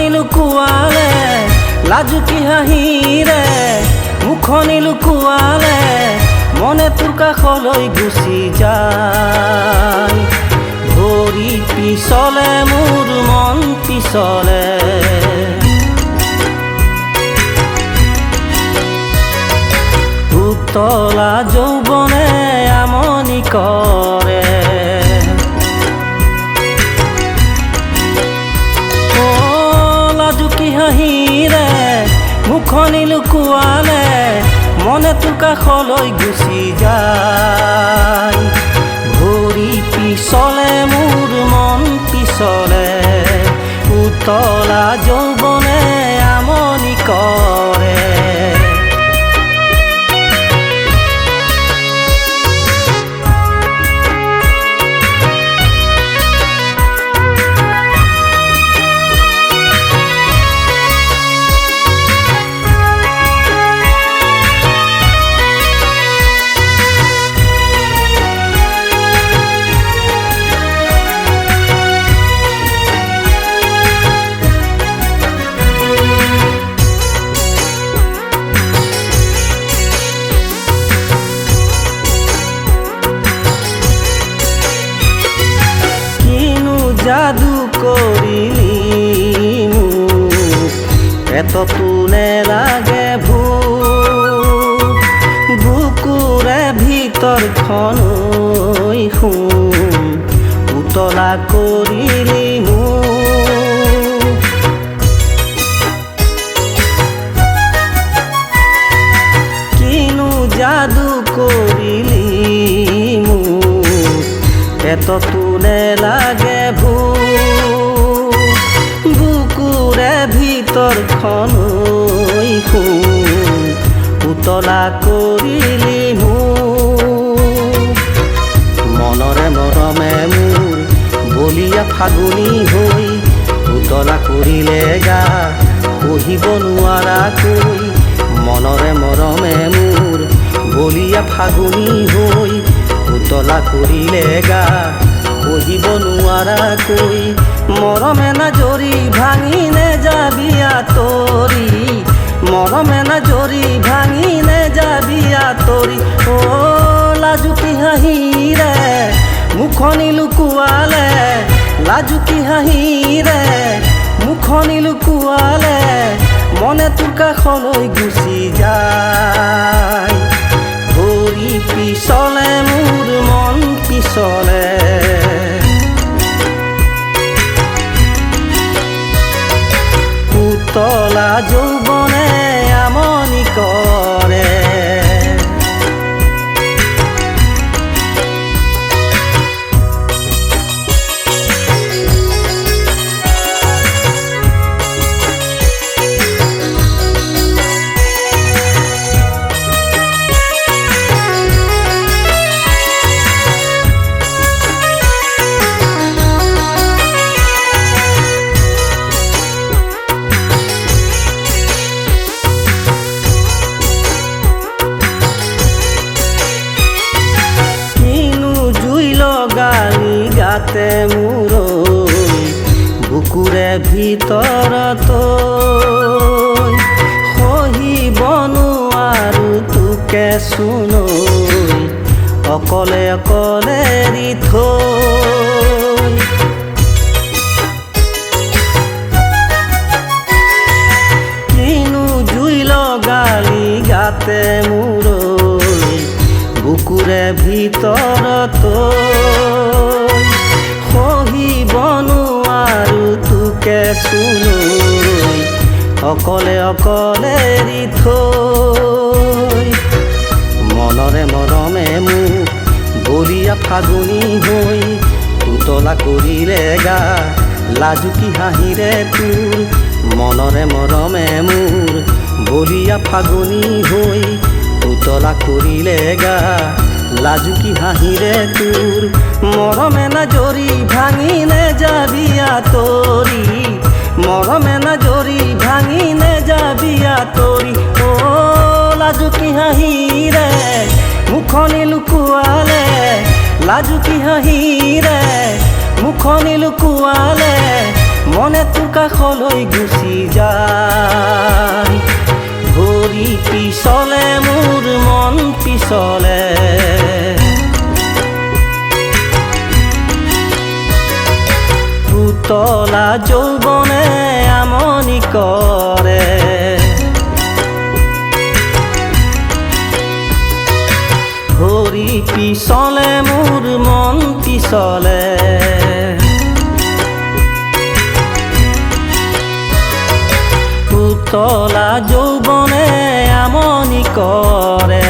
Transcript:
মুখনি লুকুৱালে লাজুকী হাঁহিৰে মুখনি লুকুৱালে মনে তোৰ কাষলৈ গুচি যায় ভৰি পিছলে মোৰ মন পিছলে উতলা যৌৱনে আমনি কৰে লাজুকী হাঁহিৰে মুখনি লুকুৱালে মনে তোৰ কাষলৈ গুচি যায় ভৰি পিছলে মোৰ মন পিছলে উতলা যৌৱনে আমনি কৰে যাদু কৰিলি মোক পেটতো নেলাগে বুকুৰে ভিতৰখন শুন উতলা কৰিলি মোক কিনো যাদু কৰিলি মোক পেটতো নেলাগে বুকুৰে ভিতৰখন শুন উতলা কৰিলি মোক মনৰে মৰমে মোৰ বলিয়া ফাগুনী হৈ উতলা কৰিলে গা কহিব নোৱাৰাকৈ মনৰে মৰমে মোৰ বলিয়া ফাগুনী হৈ উতলা কৰিলে গা কহিব নোৱাৰাকৈ মৰমে নাজৰি ভাঙি নেযাবি আঁতৰি মৰমে নাজৰি ভাঙি নেযাবি আঁতৰি অ লাজুকী হাঁহিৰে মুখনি লুকুৱালে লাজুকী হাঁহিৰে মুখনি লুকুৱালে মনে তোৰ কাষলৈ গুচি যায় ভৰি পিছলে মোৰ মন পিছলে উতলা যৌৱনে আমনি কৰে গালি গাতে মূৰৈ বুকুৰে ভিতৰত সহিব নোৱাৰো তোকে চুনৈ অকলে অকলে এৰি থৈ কিনো জুই লগালি গাতে মূৰৈ বুকুৰে ভিতৰত সহিব নোৱাৰো তোকে চুনৈ অকলে অকলে এৰি থৈ মনৰে মৰমে মোক বলিয়া ফাগুনী হৈ উতলা কৰিলে গা লাজুকী হাঁহিৰে তোৰ মনৰে মৰমে মোৰ বলিয়া ফাগুনী হৈ উতলা কৰিলে গা লাজুকী হাঁহিৰে তোৰ মৰমে নাজৰি ভাঙি নেযাবি আঁতৰি মৰমে নাজৰি ভাঙি নেযাবি আঁতৰি অ লাজুকী হাঁহিৰে মুখনি লুকুৱালে লাজুকী হাঁহিৰে মুখনি লুকুৱালে মনে তোৰ কাষলৈ গুচি যায় ভৰি পিছলে মোৰ মন পিছলে উতলা যৌৱনে আমনি কৰে ভৰি পিছলে মোৰ মন পিছলে উতলা যৌৱনে আমনি কৰে